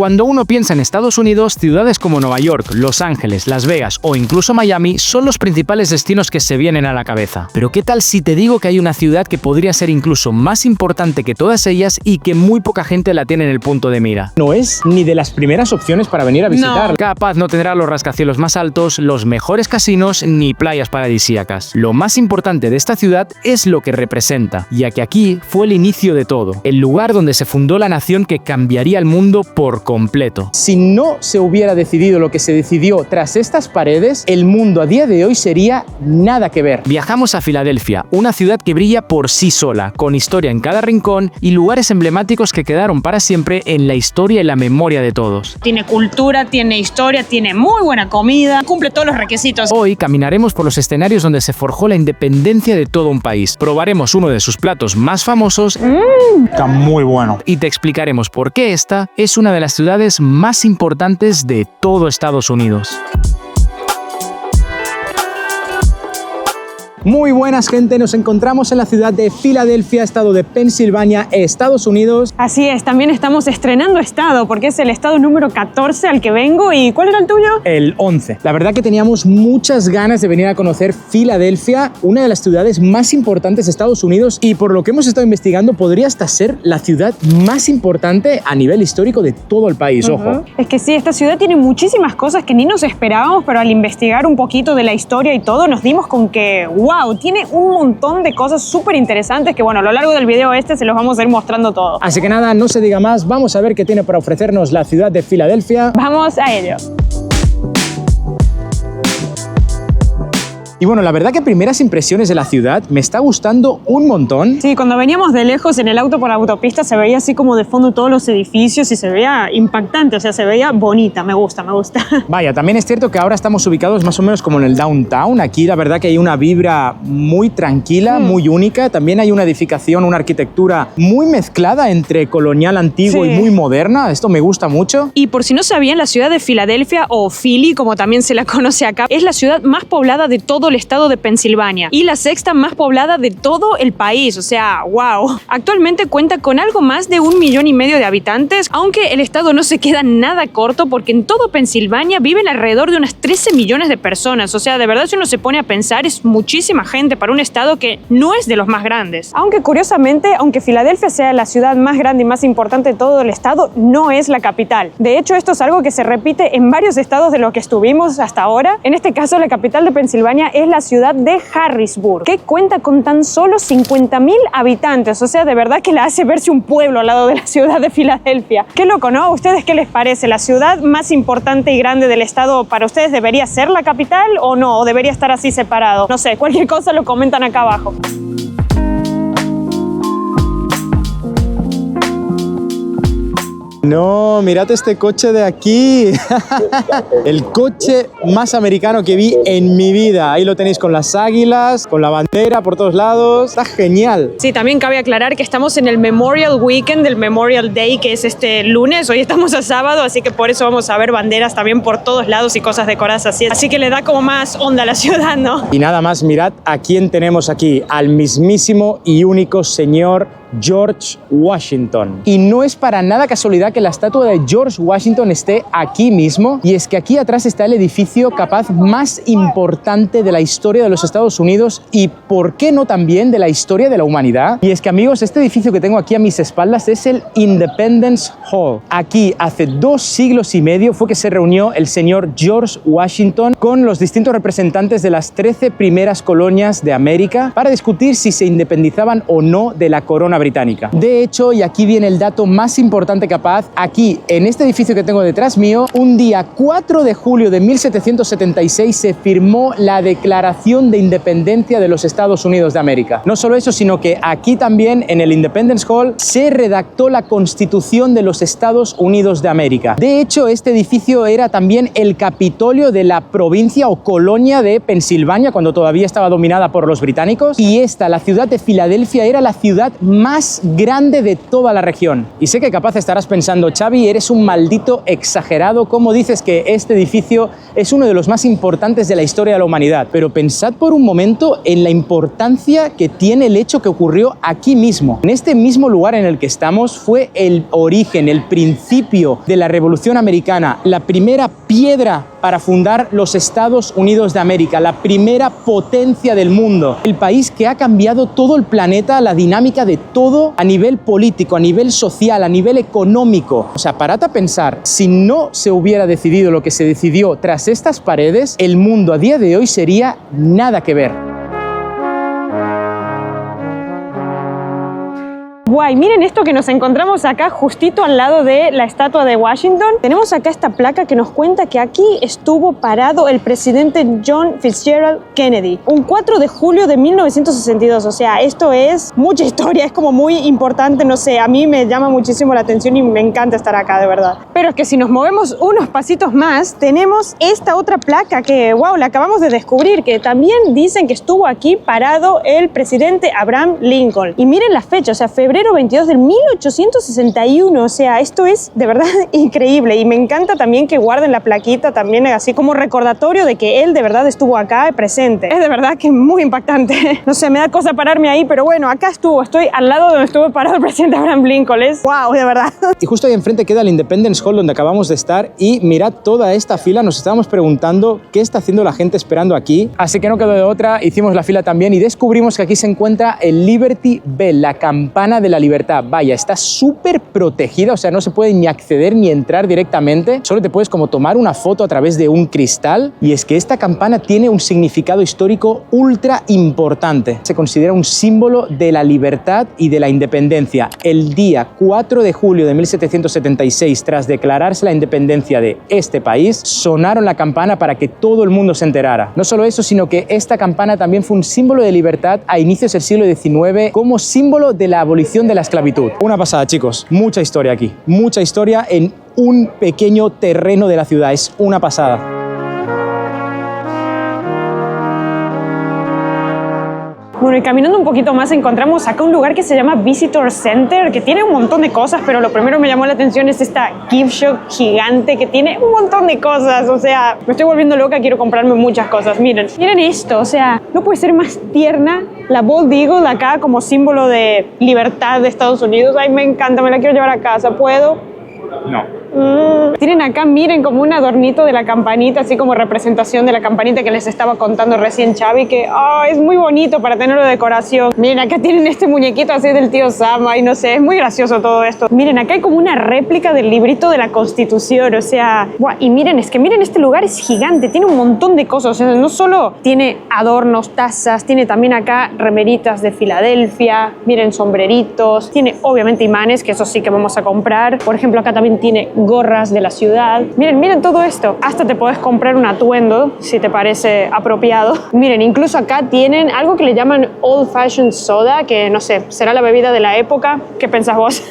Cuando uno piensa en Estados Unidos, ciudades como Nueva York, Los Ángeles, Las Vegas o incluso Miami son los principales destinos que se vienen a la cabeza. Pero ¿qué tal si te digo que hay una ciudad que podría ser incluso más importante que todas ellas y que muy poca gente la tiene en el punto de mira? No es ni de las primeras opciones para venir a visitar. No. Capaz no tendrá los rascacielos más altos, los mejores casinos ni playas paradisíacas. Lo más importante de esta ciudad es lo que representa, ya que aquí fue el inicio de todo, el lugar donde se fundó la nación que cambiaría el mundo por completo. Si no se hubiera decidido lo que se decidió tras estas paredes, el mundo a día de hoy sería nada que ver. Viajamos a Filadelfia, una ciudad que brilla por sí sola, con historia en cada rincón y lugares emblemáticos que quedaron para siempre en la historia y la memoria de todos. Tiene cultura, tiene historia, tiene muy buena comida, cumple todos los requisitos. Hoy caminaremos por los escenarios donde se forjó la independencia de todo un país. Probaremos uno de sus platos más famosos. Está muy bueno. Y te explicaremos por qué esta es una de las ciudades más importantes de todo Estados Unidos. Muy buenas, gente, nos encontramos en la ciudad de Filadelfia, estado de Pensilvania, Estados Unidos. Así es, también estamos estrenando estado porque es el estado número 14 al que vengo. ¿Y cuál era el tuyo? El 11. La verdad que teníamos muchas ganas de venir a conocer Filadelfia, una de las ciudades más importantes de Estados Unidos, y por lo que hemos estado investigando podría hasta ser la ciudad más importante a nivel histórico de todo el país, ojo. Es que sí, esta ciudad tiene muchísimas cosas que ni nos esperábamos, pero al investigar un poquito de la historia y todo nos dimos con que ¡wow! Tiene un montón de cosas súper interesantes que, bueno, a lo largo del video se los vamos a ir mostrando todo. Así que nada, no se diga más, vamos a ver qué tiene para ofrecernos la ciudad de Filadelfia. Vamos a ello. Y bueno, la verdad que primeras impresiones de la ciudad me está gustando un montón. Sí, cuando veníamos de lejos en el auto por la autopista se veía así como de fondo todos los edificios y se veía impactante, o sea, se veía bonita, me gusta. Vaya, también es cierto que ahora estamos ubicados más o menos como en el downtown. Aquí la verdad que hay una vibra muy tranquila, muy única. También hay una edificación, una arquitectura muy mezclada entre colonial antiguo y muy moderna. Esto me gusta mucho. Y por si no sabían, la ciudad de Filadelfia, o Philly, como también se la conoce acá, es la ciudad más poblada de todo el estado de Pensilvania y la sexta más poblada de todo el país, o sea, wow. Actualmente cuenta con algo más de 1,5 millones de habitantes, aunque el estado no se queda nada corto porque en todo Pensilvania viven alrededor de unas 13 millones de personas, o sea, de verdad si uno se pone a pensar es muchísima gente para un estado que no es de los más grandes. Aunque curiosamente, aunque Filadelfia sea la ciudad más grande y más importante de todo el estado, no es la capital. De hecho, esto es algo que se repite en varios estados de los que estuvimos hasta ahora. En este caso, la capital de Pensilvania es la ciudad de Harrisburg, que cuenta con tan solo 50,000 habitantes, o sea, de verdad que la hace verse un pueblo al lado de la ciudad de Filadelfia. Qué loco, ¿no? ¿A ustedes qué les parece? ¿La ciudad más importante y grande del estado para ustedes debería ser la capital o no? ¿O debería estar así separado? No sé, cualquier cosa lo comentan acá abajo. No, mirad este coche de aquí. El coche más americano que vi en mi vida. Ahí lo tenéis con las águilas, con la bandera por todos lados. Está genial. Sí, también cabe aclarar que estamos en el Memorial Weekend del Memorial Day, que es este lunes. Hoy estamos a sábado, así que por eso vamos a ver banderas también por todos lados y cosas decoradas así. Así que le da como más onda a la ciudad, ¿no? Y nada más, mirad a quién tenemos aquí. Al mismísimo y único señor George Washington. Y no es para nada casualidad que la estatua de George Washington esté aquí mismo, y es que aquí atrás está el edificio capaz más importante de la historia de los Estados Unidos y, ¿por qué no también de la historia de la humanidad? Y es que, amigos, este edificio que tengo aquí a mis espaldas es el Independence Hall. Aquí, hace 2 siglos y medio, fue que se reunió el señor George Washington con los distintos representantes de las 13 primeras colonias de América para discutir si se independizaban o no de la corona británica. De hecho, y aquí viene el dato más importante capaz, aquí en este edificio que tengo detrás mío, un día 4 de julio de 1776 se firmó la Declaración de Independencia de los Estados Unidos de América. No solo eso, sino que aquí también en el Independence Hall se redactó la Constitución de los Estados Unidos de América. De hecho, este edificio era también el Capitolio de la provincia o colonia de Pensilvania cuando todavía estaba dominada por los británicos, y esta, la ciudad de Filadelfia, era la ciudad más más grande de toda la región. Y sé que capaz estarás pensando, Xavi, eres un maldito exagerado, ¿cómo dices que este edificio es uno de los más importantes de la historia de la humanidad? Pero pensad por un momento en la importancia que tiene el hecho que ocurrió aquí mismo. En este mismo lugar en el que estamos fue el origen, el principio de la Revolución Americana, la primera piedra para fundar los Estados Unidos de América, la primera potencia del mundo, el país que ha cambiado todo el planeta, la dinámica de todo a nivel político, a nivel social, a nivel económico. O sea, parad a pensar, si no se hubiera decidido lo que se decidió tras estas paredes, el mundo a día de hoy sería nada que ver. Guay, miren esto que nos encontramos acá justito al lado de la estatua de Washington. Tenemos acá esta placa que nos cuenta que aquí estuvo parado el presidente John Fitzgerald Kennedy, un 4 de julio de 1962. O sea, esto es mucha historia, es como muy importante, no sé, a mí me llama muchísimo la atención y me encanta estar acá, de verdad. Pero es que si nos movemos unos pasitos más, tenemos esta otra placa que, wow, la acabamos de descubrir, que también dicen que estuvo aquí parado el presidente Abraham Lincoln. Y miren la fecha, o sea, febrero 22 del 1861, o sea, esto es de verdad increíble y me encanta también que guarden la plaquita también así como recordatorio de que él de verdad estuvo acá presente. Es de verdad que es muy impactante. No sé, me da cosa pararme ahí, pero bueno, acá estuvo, estoy al lado de donde estuvo parado el presidente Abraham Lincoln, es wow, de verdad. Y justo ahí enfrente queda el Independence Hall donde acabamos de estar y mirad toda esta fila, nos estábamos preguntando qué está haciendo la gente esperando aquí, así que no quedó de otra, hicimos la fila también y descubrimos que aquí se encuentra el Liberty Bell, la campana de la libertad. Vaya, está súper protegida, o sea, no se puede ni acceder ni entrar directamente, solo te puedes como tomar una foto a través de un cristal. Y es que esta campana tiene un significado histórico ultra importante. Se considera un símbolo de la libertad y de la independencia. El día 4 de julio de 1776, tras declararse la independencia de este país, sonaron la campana para que todo el mundo se enterara. No solo eso, sino que esta campana también fue un símbolo de libertad a inicios del siglo XIX como símbolo de la abolición de la esclavitud. Una pasada, chicos. Mucha historia aquí. Mucha historia en un pequeño terreno de la ciudad. Es una pasada. Bueno, y caminando un poquito más encontramos acá un lugar que se llama Visitor Center, que tiene un montón de cosas, pero lo primero que me llamó la atención es esta gift shop gigante que tiene un montón de cosas. O sea, me estoy volviendo loca, quiero comprarme muchas cosas. Miren esto, o sea, no puede ser más tierna la Bald Eagle acá como símbolo de libertad de Estados Unidos. Ay, me encanta, me la quiero llevar a casa. ¿Puedo? No. Tienen acá, miren, como un adornito de la campanita, así como representación de la campanita que les estaba contando recién Xavi, que es muy bonito para tenerlo de decoración. Miren, acá tienen este muñequito así del tío Sam, y no sé, es muy gracioso todo esto. Miren, acá hay como una réplica del librito de la Constitución, o sea, y miren, es que miren, este lugar es gigante, tiene un montón de cosas, o sea, no solo tiene adornos, tazas, tiene también acá remeritas de Filadelfia, miren, sombreritos, tiene obviamente imanes, que eso sí que vamos a comprar. Por ejemplo, acá también tiene gorras de la ciudad. Miren todo esto. Hasta te puedes comprar un atuendo si te parece apropiado. Miren, incluso acá tienen algo que le llaman Old Fashioned Soda, que no sé, será la bebida de la época. ¿Qué pensás vos?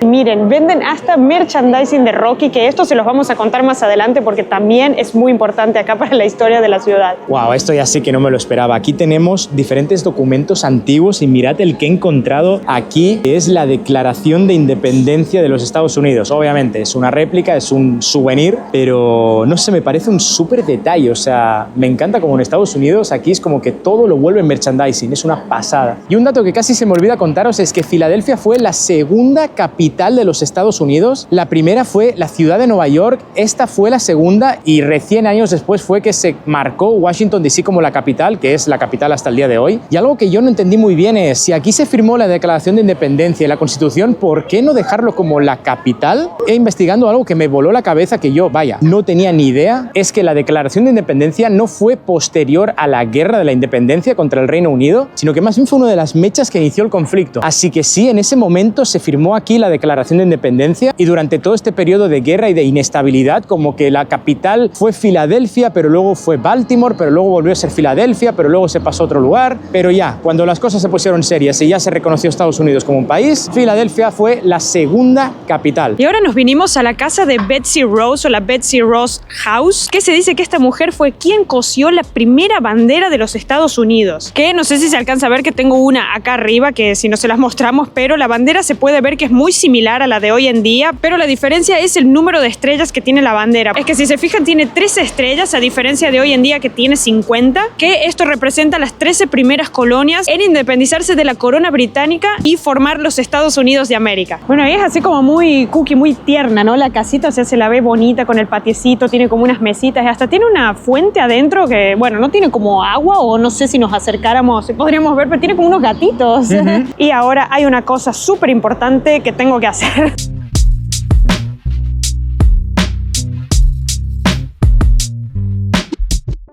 Miren, venden hasta merchandising de Rocky, que esto se los vamos a contar más adelante porque también es muy importante acá para la historia de la ciudad. Wow, esto ya sí que no me lo esperaba. Aquí tenemos diferentes documentos antiguos y mirad el que he encontrado aquí, que es la Declaración de Independencia de los Estados Unidos. Obviamente es una réplica, es un souvenir, pero no sé, me parece un súper detalle. O sea, me encanta como en Estados Unidos aquí es como que todo lo vuelve merchandising, es una pasada. Y un dato que casi se me olvida contaros es que Filadelfia fue la segunda capital de los Estados Unidos. La primera fue la ciudad de Nueva York, esta fue la segunda y recién años después fue que se marcó Washington DC como la capital, que es la capital hasta el día de hoy. Y algo que yo no entendí muy bien es, si aquí se firmó la Declaración de Independencia y la Constitución, ¿por qué no dejarlo como la capital? He investigando algo que me voló la cabeza, que yo, vaya, no tenía ni idea, es que la Declaración de Independencia no fue posterior a la Guerra de la Independencia contra el Reino Unido, sino que más bien fue una de las mechas que inició el conflicto. Así que sí, en ese momento se firmó aquí la Declaración de Independencia y durante todo este periodo de guerra y de inestabilidad, como que la capital fue Filadelfia, pero luego fue Baltimore, pero luego volvió a ser Filadelfia, pero luego se pasó a otro lugar. Pero ya, cuando las cosas se pusieron serias y ya se reconoció Estados Unidos como un país, Filadelfia fue la segunda capital. Y ahora nos vinimos a la casa de Betsy Ross o la Betsy Ross House, que se dice que esta mujer fue quien cosió la primera bandera de los Estados Unidos. Que no sé si se alcanza a ver que tengo una acá arriba, que si no se las mostramos, pero la bandera se puede ver que es muy similar a la de hoy en día, pero la diferencia es el número de estrellas que tiene la bandera. Es que si se fijan tiene 13 estrellas a diferencia de hoy en día que tiene 50, que esto representa las 13 primeras colonias en independizarse de la corona británica y formar los Estados Unidos de América. Bueno, y es así como muy cookie, muy tierna, ¿no? La casita, o sea, se la ve bonita con el patiecito, tiene como unas mesitas y hasta tiene una fuente adentro que, bueno, no tiene como agua o no sé si nos acercáramos, podríamos ver, pero tiene como unos gatitos. Y ahora hay una cosa súper importante que tengo que hacer.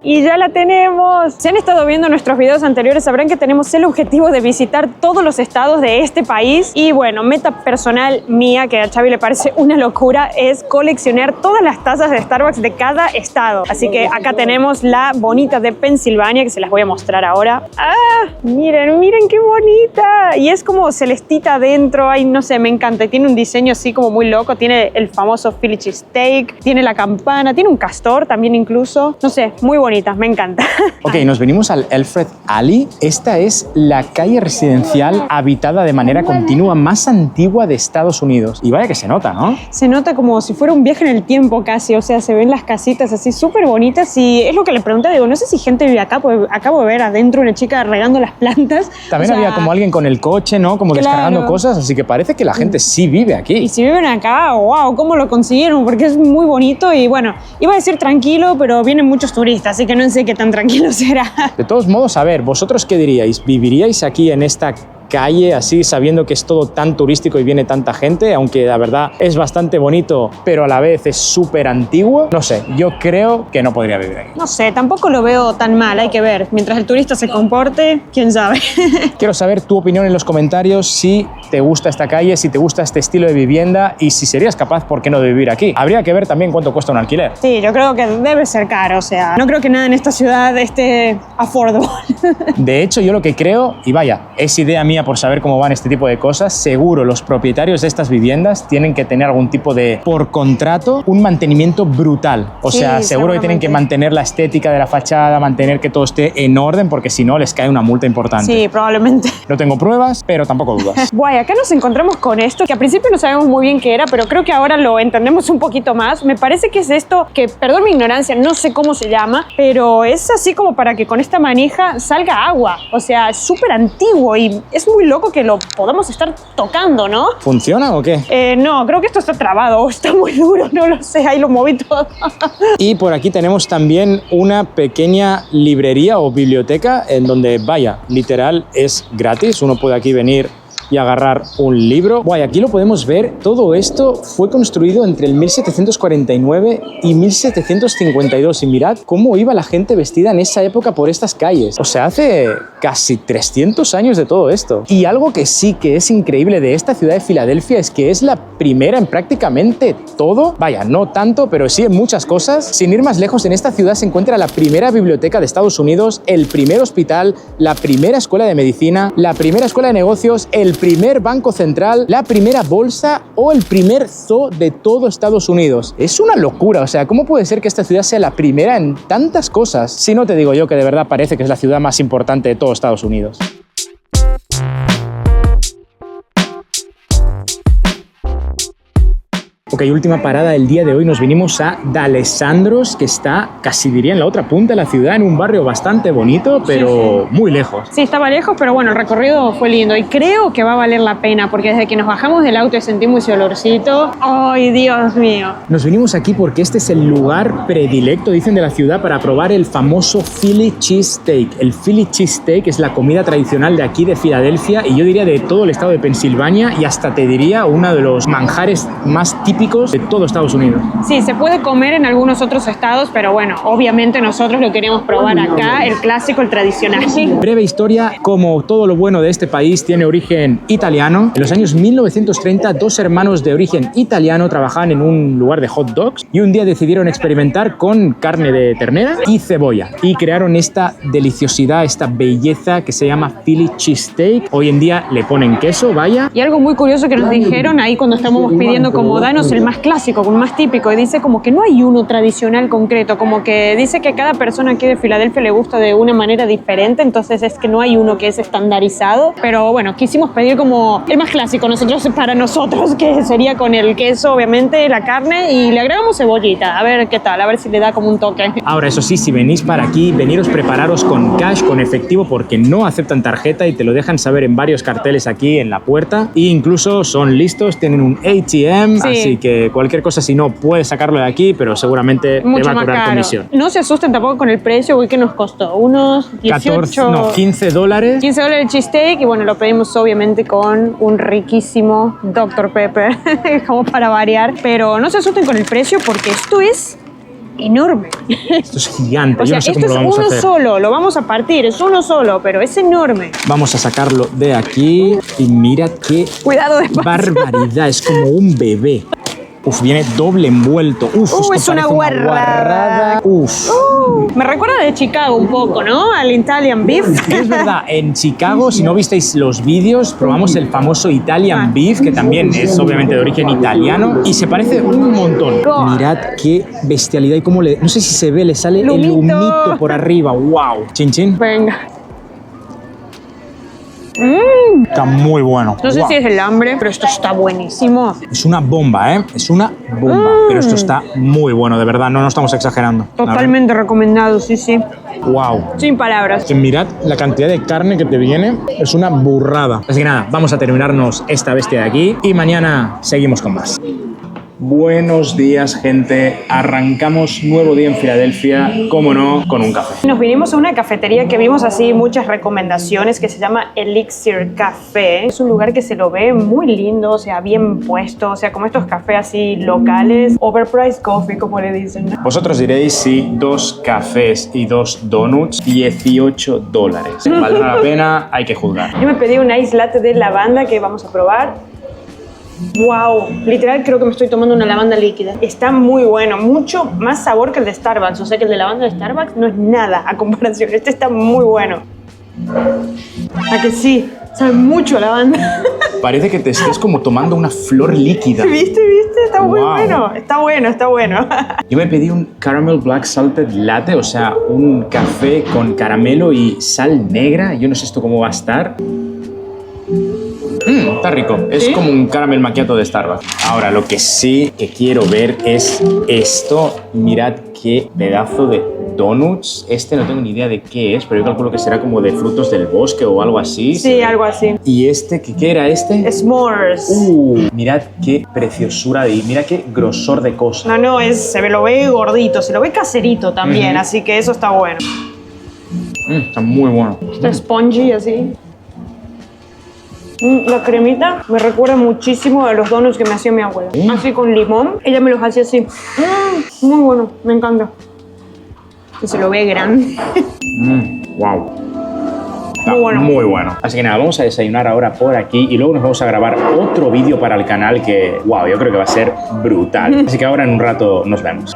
Y ya la tenemos. Si han estado viendo nuestros videos anteriores sabrán que tenemos el objetivo de visitar todos los estados de este país. Y bueno, meta personal mía, que a Xavi le parece una locura, es coleccionar todas las tazas de Starbucks de cada estado. Así que acá tenemos la bonita de Pensilvania, que se las voy a mostrar ahora. ¡Ah! Miren, miren qué bonita. Y es como celestita adentro. Ay, no sé, me encanta. Y tiene un diseño así como muy loco. Tiene el famoso Philly cheesesteak, tiene la campana, tiene un castor también incluso. No sé, muy bonito. Me encanta. Ok, nos venimos al Alfred Alley. Esta es la calle residencial habitada de manera continua más antigua de Estados Unidos. Y vaya que se nota, ¿no? Se nota como si fuera un viaje en el tiempo casi. O sea, se ven las casitas así súper bonitas. Y es lo que le pregunté. Digo, no sé si gente vive acá, porque acabo de ver adentro una chica regando las plantas. También había como alguien con el coche, ¿no? Como descargando cosas. Así que parece que la gente sí vive aquí. Y si viven acá, wow, ¿cómo lo consiguieron? Porque es muy bonito y bueno, iba a decir tranquilo, pero vienen muchos turistas. Así que no sé qué tan tranquilo será. De todos modos, a ver, ¿vosotros qué diríais? ¿Viviríais aquí en esta calle así, sabiendo que es todo tan turístico y viene tanta gente? Aunque la verdad es bastante bonito, pero a la vez es súper antiguo. No sé, yo creo que no podría vivir ahí. No sé, tampoco lo veo tan mal, hay que ver. Mientras el turista se comporte, quién sabe. Quiero saber tu opinión en los comentarios, si te gusta esta calle, si te gusta este estilo de vivienda y si serías capaz, ¿por qué no, de vivir aquí? Habría que ver también cuánto cuesta un alquiler. Sí, yo creo que debe ser caro, o sea, no creo que nada en esta ciudad esté affordable. De hecho, yo lo que creo, y vaya, es idea mía por saber cómo van este tipo de cosas, seguro los propietarios de estas viviendas tienen que tener algún tipo de, por contrato, un mantenimiento brutal. O sea, seguro que tienen que mantener la estética de la fachada, mantener que todo esté en orden, porque si no les cae una multa importante. Sí, probablemente. No tengo pruebas, pero tampoco dudas. Guay, acá nos encontramos con esto, que al principio no sabemos muy bien qué era, pero creo que ahora lo entendemos un poquito más. Me parece que es esto, que, perdón mi ignorancia, no sé cómo se llama, pero es así como para que con esta manija salga agua. O sea, es súper antiguo y es muy loco que lo podamos estar tocando, ¿no? ¿Funciona o qué? No, creo que esto está trabado o está muy duro, no lo sé, ahí lo moví todo. Y por aquí tenemos también una pequeña librería o biblioteca en donde, vaya, literal es gratis, uno puede aquí venir y agarrar un libro. Guay, aquí lo podemos ver. Todo esto fue construido entre el 1749 y 1752 y mirad cómo iba la gente vestida en esa época por estas calles. O sea, hace casi 300 años de todo esto. Y algo que sí que es increíble de esta ciudad de Filadelfia es que es la primera en prácticamente todo. Vaya, no tanto, pero sí en muchas cosas. Sin ir más lejos, en esta ciudad se encuentra la primera biblioteca de Estados Unidos, el primer hospital, la primera escuela de medicina, la primera escuela de negocios, el primer banco central, la primera bolsa o el primer zoo de todo Estados Unidos. Es una locura, o sea, ¿cómo puede ser que esta ciudad sea la primera en tantas cosas? Si no te digo yo que de verdad parece que es la ciudad más importante de todo Estados Unidos. Ok, última parada del día de hoy. Nos vinimos a D'Alessandro's, que está, casi diría, en la otra punta de la ciudad, en un barrio bastante bonito, pero muy lejos. Sí, estaba lejos, pero bueno, el recorrido fue lindo y creo que va a valer la pena porque desde que nos bajamos del auto y sentimos ese olorcito, ¡ay, Dios mío! Nos vinimos aquí porque este es el lugar predilecto, dicen, de la ciudad para probar el famoso Philly cheesesteak. El Philly cheesesteak es la comida tradicional de aquí, de Filadelfia, y yo diría de todo el estado de Pensilvania y hasta te diría uno de los manjares más típicos de todo Estados Unidos. Sí, se puede comer en algunos otros estados, pero bueno, obviamente nosotros lo queremos probar acá, el clásico, el tradicional. Breve historia, como todo lo bueno de este país tiene origen italiano. En los años 1930, dos hermanos de origen italiano trabajaban en un lugar de hot dogs y un día decidieron experimentar con carne de ternera y cebolla y crearon esta deliciosidad, esta belleza que se llama Philly cheesesteak. Hoy en día le ponen queso, vaya. Y algo muy curioso que nos dijeron ahí cuando estábamos pidiendo como danos el más clásico, el más típico, y dice como que no hay uno tradicional concreto, como que dice que cada persona aquí de Filadelfia le gusta de una manera diferente, entonces es que no hay uno que es estandarizado, pero bueno, quisimos pedir como el más clásico para nosotros, que sería con el queso, obviamente, la carne, y le agregamos cebollita, a ver qué tal, a ver si le da como un toque. Ahora, eso sí, si venís para aquí, veniros prepararos con cash, con efectivo, porque no aceptan tarjeta y te lo dejan saber en varios carteles aquí en la puerta, e incluso son listos, tienen un ATM, Sí. así que cualquier cosa, si no, puedes sacarlo de aquí, pero seguramente te Mucho va a más cobrar caro. comisión. No se asusten tampoco con el precio, güey, que nos costó unos 18... $15. $15 el cheesesteak, y bueno, lo pedimos obviamente con un riquísimo Dr. Pepper, como para variar, pero no se asusten con el precio porque esto es enorme. Esto es gigante, O yo sea, no sé esto cómo es lo vamos a uno hacer. solo, lo vamos a partir, es uno solo, pero es enorme. Vamos a sacarlo de aquí y mira qué Cuidado despacio. barbaridad, es como un bebé. Uf, viene doble envuelto. Uf, esto es una parece guarrada. Uf. Me recuerda de Chicago un poco, ¿no? Al Italian Beef. Es verdad, en Chicago, si no visteis los vídeos, probamos el famoso Italian Beef, que también es obviamente de origen italiano, y se parece un montón. God. Mirad qué bestialidad y cómo le... No sé si se ve, le sale el Lumito. humito por arriba. ¡Wow! Chin chin. Venga. Está muy bueno. No sé Wow. si es el hambre, pero esto está buenísimo. Es una bomba, ¿eh? Es una bomba. Pero esto está muy bueno, de verdad. No estamos exagerando. Totalmente recomendado, sí, sí. ¡Wow! Sin palabras. Que mirad la cantidad de carne que te viene, es una burrada. Así que nada, vamos a terminarnos esta bestia de aquí y mañana seguimos con más. Buenos días, gente. Arrancamos nuevo día en Filadelfia, como no, con un café. Nos vinimos a una cafetería que vimos así muchas recomendaciones, que se llama Elixir Café. Es un lugar que se lo ve muy lindo, o sea, bien puesto, o sea, como estos cafés así locales. Overpriced coffee, como le dicen. Vosotros diréis si 2 cafés y 2 donuts, $18. ¿Valdrá la pena? Hay que juzgar. Yo me pedí un ice latte de lavanda que vamos a probar. Wow, literal creo que me estoy tomando una lavanda líquida. Está muy bueno, mucho más sabor que el de Starbucks. O sea que el de lavanda de Starbucks no es nada a comparación. Este está muy bueno. ¿A que sí? Sabe mucho a lavanda. Parece que te estés como tomando una flor líquida. ¿Viste? Está muy Wow. bueno. Está bueno. Yo me pedí un Caramel Black Salted Latte, o sea, un café con caramelo y sal negra. Yo no sé esto cómo va a estar. Está rico. Es ¿Sí? como un caramel macchiato de Starbucks. Ahora, lo que sí que quiero ver es esto. Mirad qué pedazo de donuts. Este no tengo ni idea de qué es, pero yo calculo que será como de frutos del bosque o algo así. Sí, algo así. ¿Y este? ¿Qué era este? S'mores. Mirad qué preciosura de... Mira qué grosor de cosa. No, se lo ve gordito, se lo ve caserito también, así que eso está bueno. Está muy bueno. Está spongy así. La cremita me recuerda muchísimo a los donuts que me hacía mi abuela. Así con limón. Ella me los hacía así. Muy bueno, me encanta. Que se lo ve grande. Wow. Está Muy bueno. muy bueno. Así que nada, vamos a desayunar ahora por aquí y luego nos vamos a grabar otro vídeo para el canal que, wow, yo creo que va a ser brutal. Así que ahora en un rato nos vemos.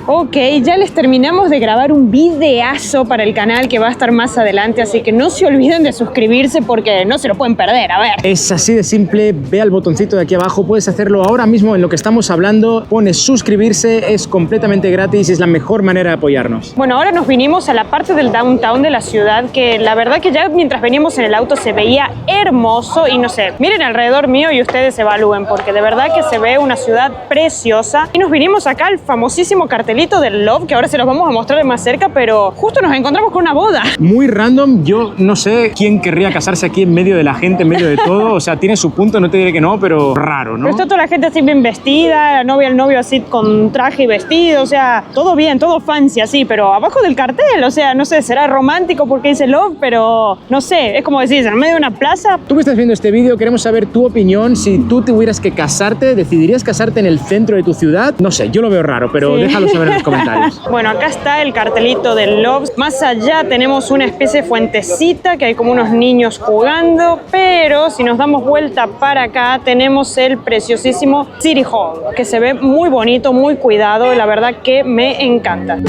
Ok, ya les terminamos de grabar un videazo para el canal que va a estar más adelante, así que no se olviden de suscribirse porque no se lo pueden perder, a ver. Es así de simple, ve al botoncito de aquí abajo, puedes hacerlo ahora mismo en lo que estamos hablando, pones suscribirse, es completamente gratis y es la mejor manera de apoyarnos. Bueno, ahora nos vinimos a la parte del downtown de la ciudad que la verdad que ya mientras veníamos en el auto se veía hermoso y no sé, miren alrededor mío y ustedes evalúen porque de verdad que se ve una ciudad preciosa y nos vinimos acá al famosísimo cartelito del Love que ahora se los vamos a mostrar de más cerca, pero justo nos encontramos con una boda. Muy random, yo no sé quién querría casarse aquí en medio de la gente, en medio de todo, o sea, tiene su punto, no te diré que no, pero raro, ¿no? Pero está toda la gente así bien vestida, la novia, el novio así con traje y vestido, o sea, todo bien, todo fancy así, pero abajo del cartel, o sea, no sé, será romántico porque dice Love, pero no sé, es como decir, en medio de una plaza. Tú que estás viendo este vídeo, queremos saber tu opinión, si tú tuvieras que casarte, ¿decidirías casarte en el centro de tu ciudad? No sé, yo lo veo raro, pero Sí. déjalo saber en los comentarios. Bueno, acá está el cartelito del Love. Más allá tenemos una especie de fuentecita que hay como unos niños jugando, pero si nos damos vuelta para acá tenemos el preciosísimo City Hall, que se ve muy bonito, muy cuidado y la verdad que me encanta.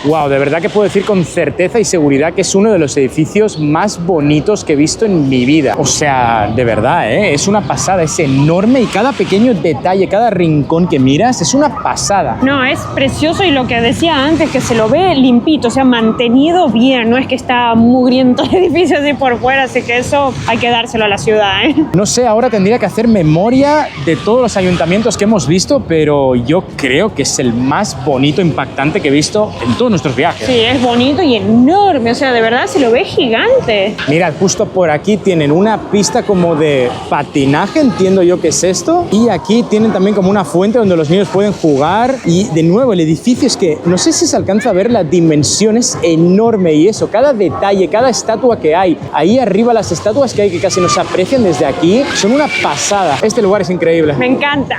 Wow, de verdad que puedo decir con certeza y seguridad que es uno de los edificios más bonitos que he visto en mi vida. O sea, de verdad, es una pasada, es enorme y cada pequeño detalle, cada rincón que miras es una pasada. No, es precioso y lo que decía antes, que se lo ve limpito, o sea, mantenido bien, no es que está mugriento el edificio así por fuera, así que eso hay que dárselo a la ciudad, ¿eh? No sé, ahora tendría que hacer memoria de todos los ayuntamientos que hemos visto, pero yo creo que es el más bonito, impactante que he visto en todos nuestros viajes. Sí, es bonito y enorme, o sea, de verdad se lo ve gigante. Mirad, justo por aquí tienen una pista como de patinaje, entiendo yo que es esto, y aquí tienen también como una fuente donde los niños pueden jugar. Y de nuevo, el edificio es que no sé si se alcanza a ver la dimensión, es enorme y eso, cada detalle, cada estatua que hay, ahí arriba las estatuas que hay que casi no se aprecian desde aquí, son una pasada. Este lugar es increíble. Me encanta.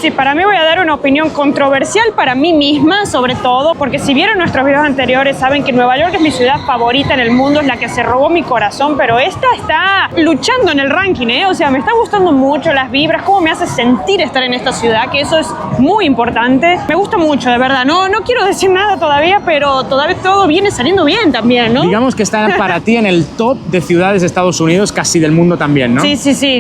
Sí, para mí voy a dar una opinión controversial para mí misma, sobre todo, porque si vieron nuestros videos anteriores, saben que Nueva York es mi ciudad favorita en el mundo, es la que se robó mi corazón, pero esta está luchando en el ranking, ¿eh? O sea, me está gustando mucho las vibras, cómo me hace sentir estar en esta ciudad, que eso es muy importante. Me gusta mucho, de verdad. No quiero decir nada todavía, pero todavía todo viene saliendo bien también, ¿no? Digamos que está para ti en el top de ciudades de Estados Unidos, casi del mundo también, ¿no? Sí,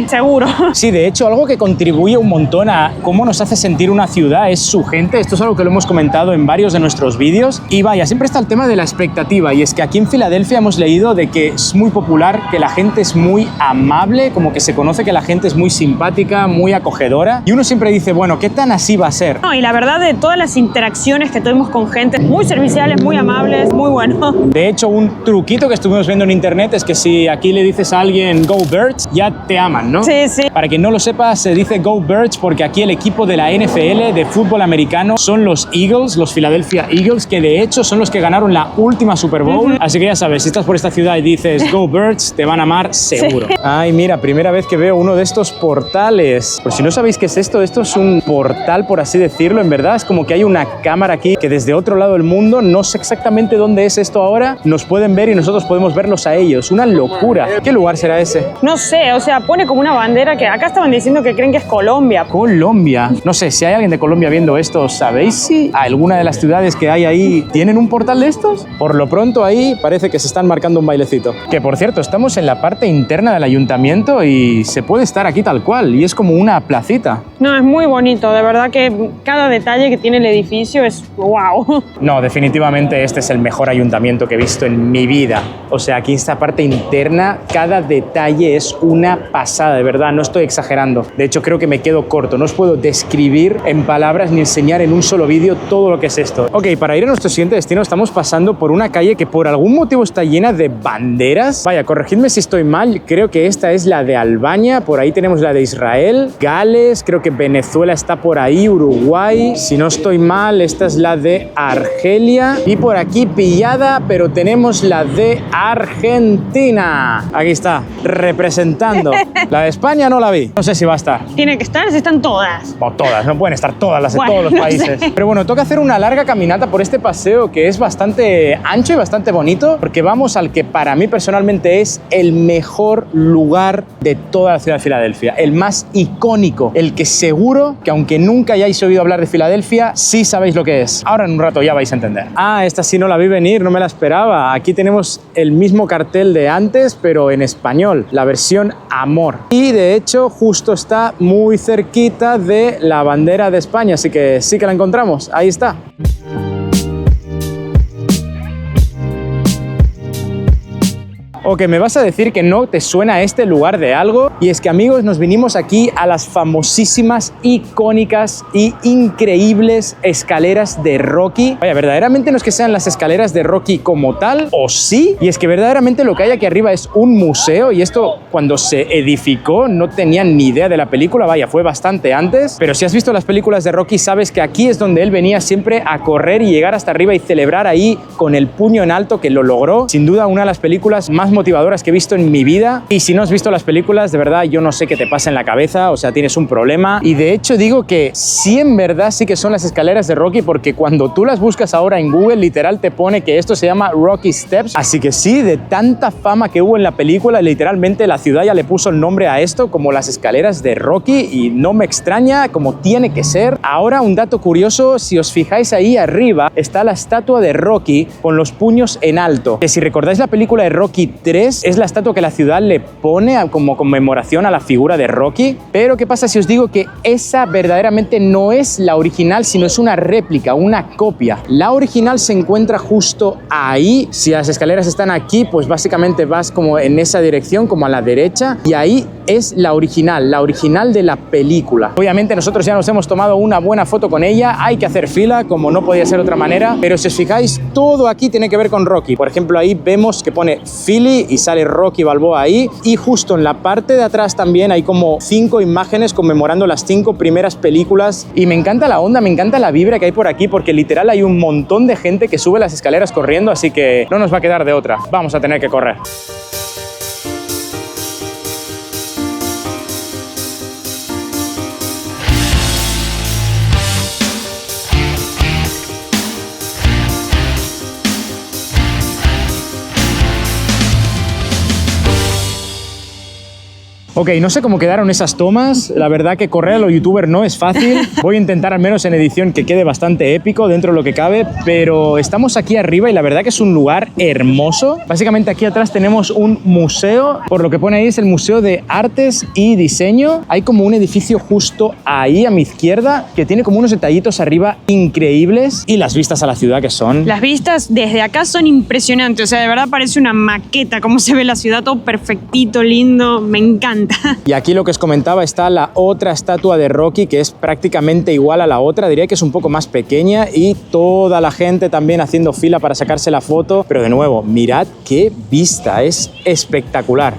seguro. Sí, de hecho, algo que contribuye un montón a cómo nos hace sentir una ciudad es su gente. Esto es algo que lo hemos comentado en varios de nuestros vídeos. Y vaya, siempre está el tema de la expectativa. Y es que aquí en Filadelfia hemos leído de que es muy popular, que la gente es muy amable, como que se conoce que la gente es muy simpática, muy acogedora. Y uno siempre dice, bueno, ¿qué tan así va a ser? No, y la verdad, de todas las interacciones que tuvimos con gente, muy serviciales, muy amables, muy bueno. De hecho, un truquito que estuvimos viendo en internet es que si aquí le dices a alguien Go Birds, ya te aman, ¿no? Sí. Para quien no lo sepa, se dice Go Birds porque aquí el equipo de la NFL de fútbol americano son los Eagles, los Philadelphia Eagles, que de hecho son los que ganaron la última Super Bowl. Así que ya sabes, si estás por esta ciudad y dices Go Birds, te van a amar seguro. Sí. Ay, mira, primera vez que veo uno de estos portales. Por si no sabéis qué es esto es un portal, por así decirlo. En verdad es como que hay una cámara aquí que desde otro lado del mundo, no sé exactamente dónde es esto ahora, nos pueden ver y nosotros podemos verlos a ellos. Una locura. ¿Qué lugar será ese? No sé, o sea, pone como una bandera que acá estaban diciendo que creen que es Colombia. Colombia. No sé, si hay alguien de Colombia viendo esto, ¿sabéis si alguna de las ciudades que hay ahí tienen un portal de estos? Por lo pronto ahí parece que se están marcando un bailecito. Que por cierto, estamos en la parte interna del ayuntamiento y se puede estar aquí tal cual y es como una placita. No, es muy bonito, de verdad que cada detalle que tiene el edificio es wow. No, definitivamente este es el mejor ayuntamiento que he visto en mi vida. O sea, aquí esta parte interna, cada detalle es una pasada, de verdad, no estoy exagerando. De hecho, creo que me quedo corto, no os puedo describir en palabras ni enseñar en un solo vídeo todo lo que es esto. Ok, para ir a nuestro siguiente destino estamos pasando por una calle que por algún motivo está llena de banderas. Vaya, corregidme si estoy mal, creo que esta es la de Albania, por ahí tenemos la de Israel, Gales, creo que Venezuela está por ahí, Uruguay, si no estoy mal, esta es la de Argelia y por aquí pillada, pero tenemos la de Argentina. Aquí está, representando. La de España no la vi, no sé si va a estar. Tiene que estar, si están todas. O todas, no pueden estar todas las de todos los países. Sé. Pero bueno, toca hacer una larga caminata por este paseo que es bastante ancho y bastante bonito, porque vamos al que para mí personalmente es el mejor lugar de toda la ciudad de Filadelfia, el más icónico, el que seguro que aunque nunca hayáis oído hablar de Filadelfia, sí sabéis lo que es. Ahora en un rato ya vais a entender. Ah, esta sí no la vi venir, no me la esperaba. Aquí tenemos el mismo cartel de antes, pero en español, la versión Amor. Y de hecho justo está muy cerquita de la bandera de España, así que sí que la encontramos. Ahí está. O que me vas a decir que no te suena este lugar de algo, y es que amigos, nos vinimos aquí a las famosísimas, icónicas y increíbles escaleras de Rocky. Vaya, verdaderamente no es que sean las escaleras de Rocky como tal, o sí, y es que verdaderamente lo que hay aquí arriba es un museo, y esto cuando se edificó no tenían ni idea de la película, vaya, fue bastante antes, pero si has visto las películas de Rocky sabes que aquí es donde él venía siempre a correr y llegar hasta arriba y celebrar ahí con el puño en alto, que lo logró. Sin duda una de las películas más motivadoras que he visto en mi vida. Y si no has visto las películas, de verdad, yo no sé qué te pasa en la cabeza, o sea, tienes un problema. Y de hecho digo que sí, en verdad, sí que son las escaleras de Rocky, porque cuando tú las buscas ahora en Google, literal te pone que esto se llama Rocky Steps. Así que sí, de tanta fama que hubo en la película, literalmente la ciudad ya le puso el nombre a esto como las escaleras de Rocky, y no me extraña, como tiene que ser. Ahora, un dato curioso, si os fijáis ahí arriba, está la estatua de Rocky con los puños en alto, que si recordáis la película de Rocky 3, es la estatua que la ciudad le pone como conmemoración a la figura de Rocky. Pero ¿qué pasa si os digo que esa verdaderamente no es la original, sino es una réplica, una copia? La original se encuentra justo ahí. Si las escaleras están aquí, pues básicamente vas como en esa dirección, como a la derecha, y ahí es la original de la película. Obviamente nosotros ya nos hemos tomado una buena foto con ella, hay que hacer fila, como no podía ser de otra manera, pero si os fijáis, todo aquí tiene que ver con Rocky. Por ejemplo, ahí vemos que pone Philly y sale Rocky Balboa ahí, y justo en la parte de atrás también hay como 5 imágenes conmemorando las 5 primeras películas. Y me encanta la onda, me encanta la vibra que hay por aquí, porque literal hay un montón de gente que sube las escaleras corriendo, así que no nos va a quedar de otra, vamos a tener que correr. Ok, no sé cómo quedaron esas tomas, la verdad que correr a los youtubers no es fácil. Voy a intentar al menos en edición que quede bastante épico dentro de lo que cabe, pero estamos aquí arriba y la verdad que es un lugar hermoso. Básicamente aquí atrás tenemos un museo, por lo que pone ahí es el Museo de Artes y Diseño. Hay como un edificio justo ahí a mi izquierda que tiene como unos detallitos arriba increíbles, y las vistas a la ciudad que son... Las vistas desde acá son impresionantes, o sea, de verdad parece una maqueta, cómo se ve la ciudad, todo perfectito, lindo, me encanta. Y aquí lo que os comentaba, está la otra estatua de Rocky que es prácticamente igual a la otra, diría que es un poco más pequeña, y toda la gente también haciendo fila para sacarse la foto. Pero de nuevo, mirad qué vista, es espectacular.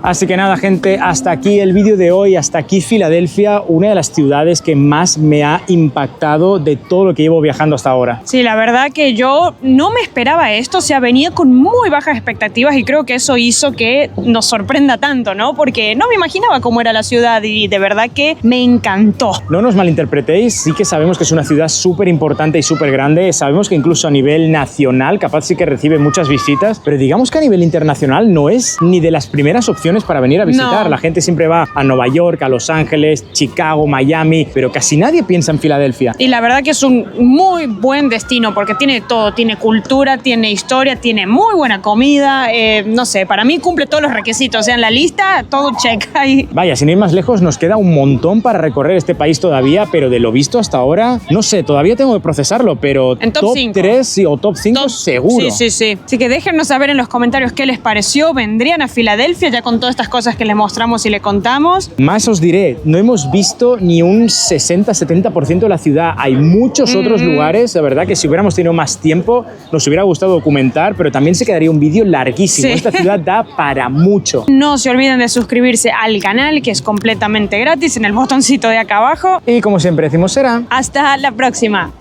Así que nada, gente, hasta aquí el vídeo de hoy, hasta aquí Filadelfia, una de las ciudades que más me ha impactado de todo lo que llevo viajando hasta ahora. Sí, la verdad que yo no me esperaba esto, o sea, venía con muy bajas expectativas y creo que eso hizo que nos sorprenda tanto, ¿no? Porque no me imaginaba cómo era la ciudad y de verdad que me encantó. No nos malinterpretéis, sí que sabemos que es una ciudad súper importante y súper grande, sabemos que incluso a nivel nacional capaz sí que recibe muchas visitas, pero digamos que a nivel internacional no es ni de las primeras opciones para venir a visitar. No. La gente siempre va a Nueva York, a Los Ángeles, Chicago, Miami, pero casi nadie piensa en Filadelfia. Y la verdad que es un muy buen destino porque tiene todo, tiene cultura, tiene historia, tiene muy buena comida, no sé, para mí cumple todos los requisitos, o sea, en la lista todo check ahí. Vaya, sin ir más lejos, nos queda un montón para recorrer este país todavía, pero de lo visto hasta ahora, no sé, todavía tengo que procesarlo, pero en top 5. 3 sí, o top 5 seguro. Sí. Así que déjennos saber en los comentarios qué les pareció, vendrían a Filadelfia ya con todas estas cosas que les mostramos y le contamos. Más os diré, no hemos visto ni un 60-70% de la ciudad. Hay muchos otros lugares, la verdad que si hubiéramos tenido más tiempo nos hubiera gustado documentar, pero también se quedaría un vídeo larguísimo. Sí. Esta ciudad da para mucho. No se olviden de suscribirse al canal, que es completamente gratis, en el botoncito de acá abajo. Y como siempre decimos, será hasta la próxima.